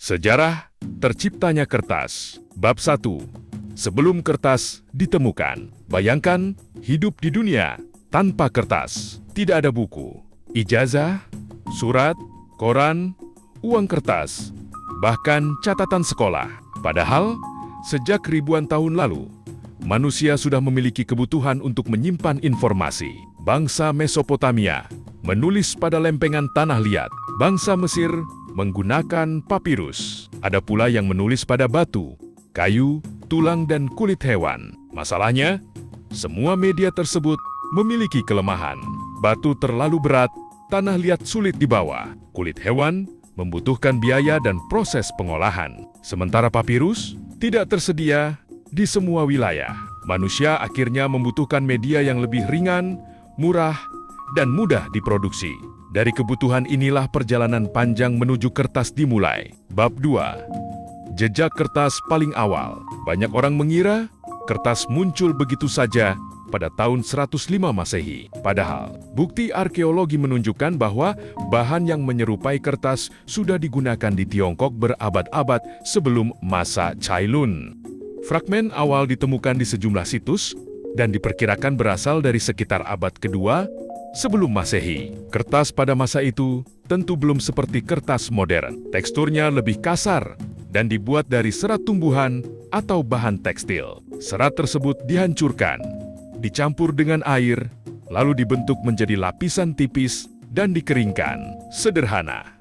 Sejarah terciptanya kertas. Bab 1. Sebelum kertas ditemukan. Bayangkan hidup di dunia tanpa kertas. Tidak ada buku, ijazah, surat, koran, uang kertas, bahkan catatan sekolah. Padahal, sejak ribuan tahun lalu, manusia sudah memiliki kebutuhan untuk menyimpan informasi. Bangsa Mesopotamia menulis pada lempengan tanah liat. Bangsa Mesir menggunakan papirus. Ada pula yang menulis pada batu, kayu, tulang, dan kulit hewan. Masalahnya, semua media tersebut memiliki kelemahan. Batu terlalu berat, tanah liat sulit dibawa, kulit hewan membutuhkan biaya dan proses pengolahan. Sementara papirus tidak tersedia di semua wilayah. Manusia akhirnya membutuhkan media yang lebih ringan, murah, dan mudah diproduksi. Dari kebutuhan inilah perjalanan panjang menuju kertas dimulai. Bab 2. Jejak kertas paling awal. Banyak orang mengira kertas muncul begitu saja pada tahun 105 Masehi. Padahal, bukti arkeologi menunjukkan bahwa bahan yang menyerupai kertas sudah digunakan di Tiongkok berabad-abad sebelum masa Cailun. Fragmen awal ditemukan di sejumlah situs dan diperkirakan berasal dari sekitar abad kedua sebelum Masehi. Kertas pada masa itu tentu belum seperti kertas modern. Teksturnya lebih kasar dan dibuat dari serat tumbuhan atau bahan tekstil. Serat tersebut dihancurkan, dicampur dengan air, lalu dibentuk menjadi lapisan tipis dan dikeringkan. Sederhana,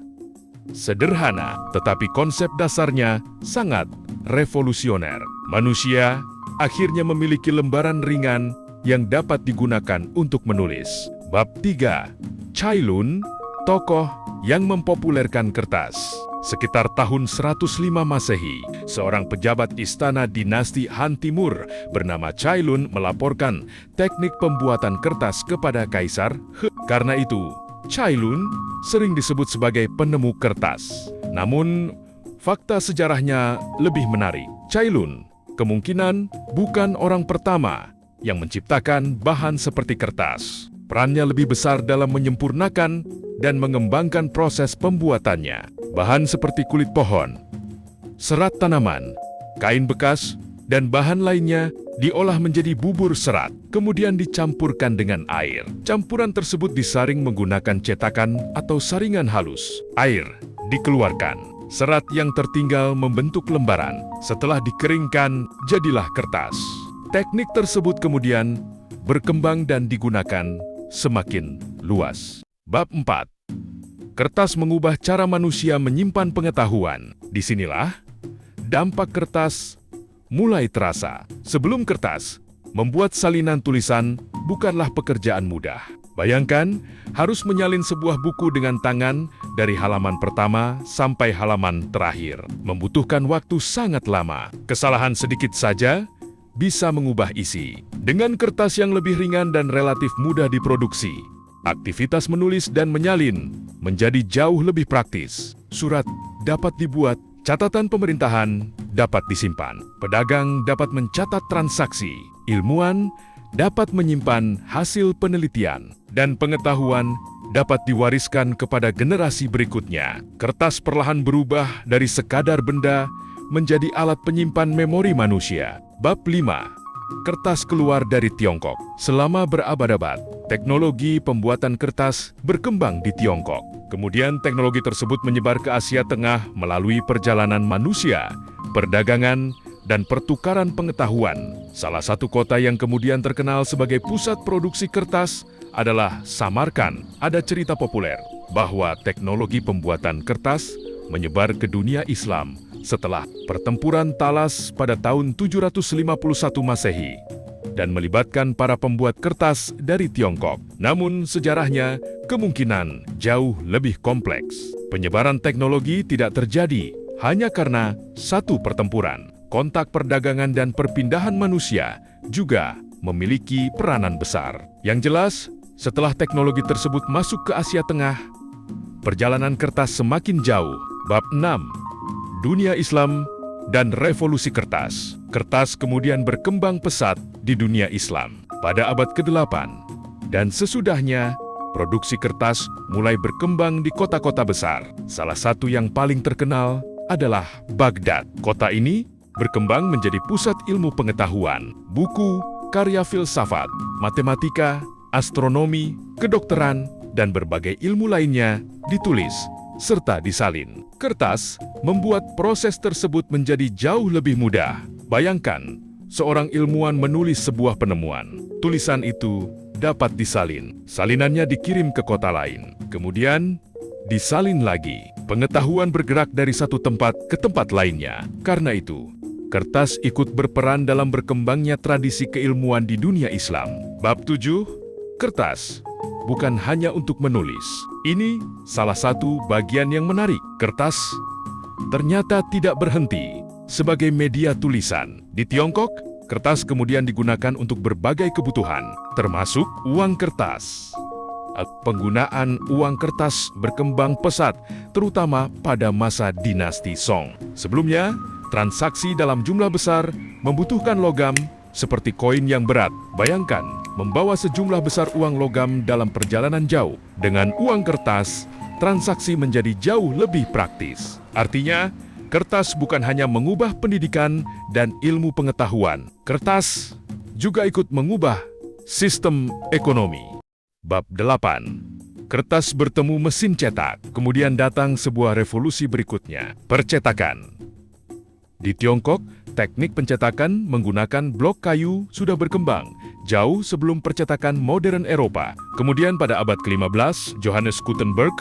tetapi konsep dasarnya sangat revolusioner. Manusia akhirnya memiliki lembaran ringan yang dapat digunakan untuk menulis. Bab 3. Cailun, tokoh yang mempopulerkan kertas. Sekitar tahun 105 Masehi, seorang pejabat istana dinasti Han Timur bernama Cailun melaporkan teknik pembuatan kertas kepada Kaisar He. Karena itu, Cailun sering disebut sebagai penemu kertas. Namun, fakta sejarahnya lebih menarik. Cailun kemungkinan bukan orang pertama yang menciptakan bahan seperti kertas. Perannya lebih besar dalam menyempurnakan dan mengembangkan proses pembuatannya. Bahan seperti kulit pohon, serat tanaman, kain bekas, dan bahan lainnya diolah menjadi bubur serat, kemudian dicampurkan dengan air. Campuran tersebut disaring menggunakan cetakan atau saringan halus. Air dikeluarkan. Serat yang tertinggal membentuk lembaran. Setelah dikeringkan, jadilah kertas. Teknik tersebut kemudian berkembang dan digunakan semakin luas. Bab 4. Kertas mengubah cara manusia menyimpan pengetahuan. Disinilah dampak kertas mulai terasa. Sebelum kertas, membuat salinan tulisan bukanlah pekerjaan mudah. Bayangkan, harus menyalin sebuah buku dengan tangan dari halaman pertama sampai halaman terakhir. Membutuhkan waktu sangat lama. Kesalahan sedikit saja bisa mengubah isi. Dengan kertas yang lebih ringan dan relatif mudah diproduksi, aktivitas menulis dan menyalin menjadi jauh lebih praktis. Surat dapat dibuat, catatan pemerintahan dapat disimpan, pedagang dapat mencatat transaksi, ilmuwan dapat menyimpan hasil penelitian, dan pengetahuan dapat diwariskan kepada generasi berikutnya. Kertas perlahan berubah dari sekadar benda menjadi alat penyimpan memori manusia. Bab 5. Kertas keluar dari Tiongkok. Selama berabad-abad, teknologi pembuatan kertas berkembang di Tiongkok. Kemudian teknologi tersebut menyebar ke Asia Tengah melalui perjalanan manusia, perdagangan, dan pertukaran pengetahuan. Salah satu kota yang kemudian terkenal sebagai pusat produksi kertas adalah Samarkand. Ada cerita populer bahwa teknologi pembuatan kertas menyebar ke dunia Islam setelah pertempuran Talas pada tahun 751 Masehi dan melibatkan para pembuat kertas dari Tiongkok. Namun sejarahnya kemungkinan jauh lebih kompleks. Penyebaran teknologi tidak terjadi hanya karena satu pertempuran. Kontak perdagangan dan perpindahan manusia juga memiliki peranan besar. Yang jelas, setelah teknologi tersebut masuk ke Asia Tengah, perjalanan kertas semakin jauh. Bab 6. Dunia Islam dan revolusi kertas. Kertas kemudian berkembang pesat di dunia Islam pada abad ke-8. Dan sesudahnya, produksi kertas mulai berkembang di kota-kota besar. Salah satu yang paling terkenal adalah Baghdad. Kota ini berkembang menjadi pusat ilmu pengetahuan, buku, karya filsafat, matematika, astronomi, kedokteran, dan berbagai ilmu lainnya ditulis serta disalin. Kertas membuat proses tersebut menjadi jauh lebih mudah. Bayangkan, seorang ilmuwan menulis sebuah penemuan. Tulisan itu dapat disalin. Salinannya dikirim ke kota lain. Kemudian, disalin lagi. Pengetahuan bergerak dari satu tempat ke tempat lainnya. Karena itu, kertas ikut berperan dalam berkembangnya tradisi keilmuan di dunia Islam. Bab 7, kertas bukan hanya untuk menulis. Ini salah satu bagian yang menarik. Kertas ternyata tidak berhenti sebagai media tulisan. Di Tiongkok, kertas kemudian digunakan untuk berbagai kebutuhan, termasuk uang kertas. Penggunaan uang kertas berkembang pesat, terutama pada masa dinasti Song. Sebelumnya, transaksi dalam jumlah besar membutuhkan logam seperti koin yang berat. Bayangkan, membawa sejumlah besar uang logam dalam perjalanan jauh. Dengan uang kertas, transaksi menjadi jauh lebih praktis. Artinya, kertas bukan hanya mengubah pendidikan dan ilmu pengetahuan. Kertas juga ikut mengubah sistem ekonomi. Bab 8. Kertas bertemu mesin cetak. Kemudian datang sebuah revolusi berikutnya, percetakan. Di Tiongkok, teknik pencetakan menggunakan blok kayu sudah berkembang jauh sebelum percetakan modern Eropa. Kemudian pada abad ke-15, Johannes Gutenberg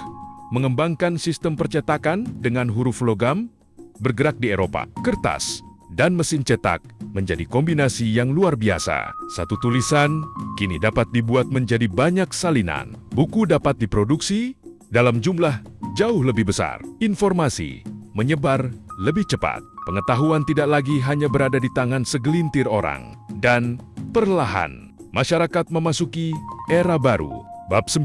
mengembangkan sistem percetakan dengan huruf logam bergerak di Eropa. Kertas dan mesin cetak menjadi kombinasi yang luar biasa. Satu tulisan kini dapat dibuat menjadi banyak salinan. Buku dapat diproduksi dalam jumlah jauh lebih besar. Informasi menyebar lebih cepat. Pengetahuan tidak lagi hanya berada di tangan segelintir orang. Dan perlahan, masyarakat memasuki era baru. Bab 9.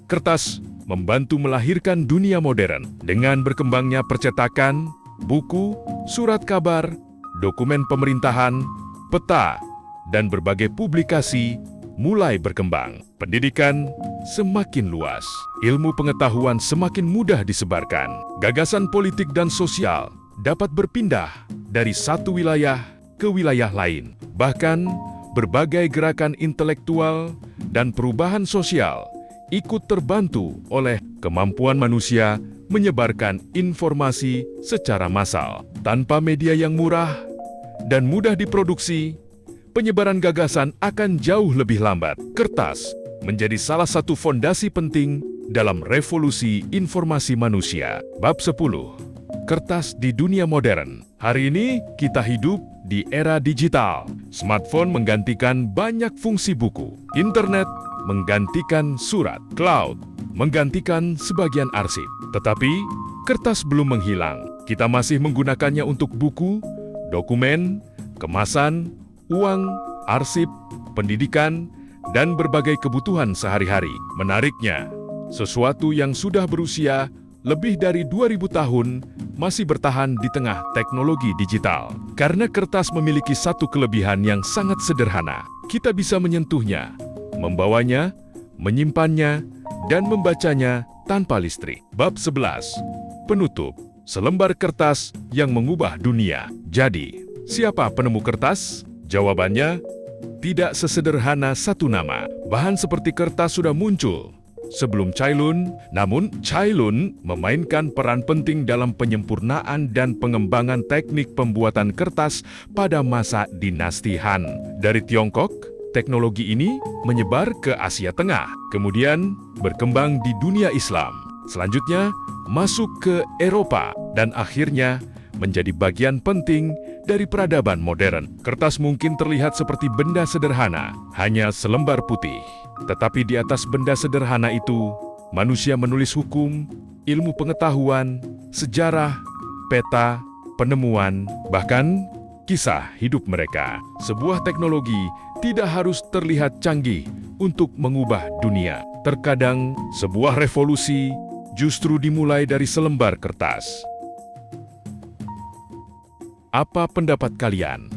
Kertas membantu melahirkan dunia modern. Dengan berkembangnya percetakan, buku, surat kabar, dokumen pemerintahan, peta, dan berbagai publikasi mulai berkembang. Pendidikan semakin luas. Ilmu pengetahuan semakin mudah disebarkan. Gagasan politik dan sosial dapat berpindah dari satu wilayah ke wilayah lain. Bahkan, berbagai gerakan intelektual dan perubahan sosial ikut terbantu oleh kemampuan manusia menyebarkan informasi secara massal. Tanpa media yang murah dan mudah diproduksi, penyebaran gagasan akan jauh lebih lambat. Kertas menjadi salah satu fondasi penting dalam revolusi informasi manusia. Bab 10. Kertas di dunia modern. Hari ini kita hidup di era digital. Smartphone menggantikan banyak fungsi buku. Internet menggantikan surat. Cloud menggantikan sebagian arsip. Tetapi, kertas belum menghilang. Kita masih menggunakannya untuk buku, dokumen, kemasan, uang, arsip, pendidikan, dan berbagai kebutuhan sehari-hari. Menariknya, sesuatu yang sudah berusia lebih dari 2000 tahun masih bertahan di tengah teknologi digital. Karena kertas memiliki satu kelebihan yang sangat sederhana. Kita bisa menyentuhnya, membawanya, menyimpannya, dan membacanya tanpa listrik. Bab 11. Penutup. Selembar kertas yang mengubah dunia. Jadi, siapa penemu kertas? Jawabannya, tidak sesederhana satu nama. Bahan seperti kertas sudah muncul sebelum Cai Lun, namun Cai Lun memainkan peran penting dalam penyempurnaan dan pengembangan teknik pembuatan kertas pada masa dinasti Han. Dari Tiongkok, teknologi ini menyebar ke Asia Tengah, kemudian berkembang di dunia Islam. Selanjutnya, masuk ke Eropa, dan akhirnya menjadi bagian penting dari peradaban modern. Kertas mungkin terlihat seperti benda sederhana, hanya selembar putih. Tetapi di atas benda sederhana itu, manusia menulis hukum, ilmu pengetahuan, sejarah, peta, penemuan, bahkan kisah hidup mereka. Sebuah teknologi tidak harus terlihat canggih untuk mengubah dunia. Terkadang, sebuah revolusi justru dimulai dari selembar kertas. Apa pendapat kalian?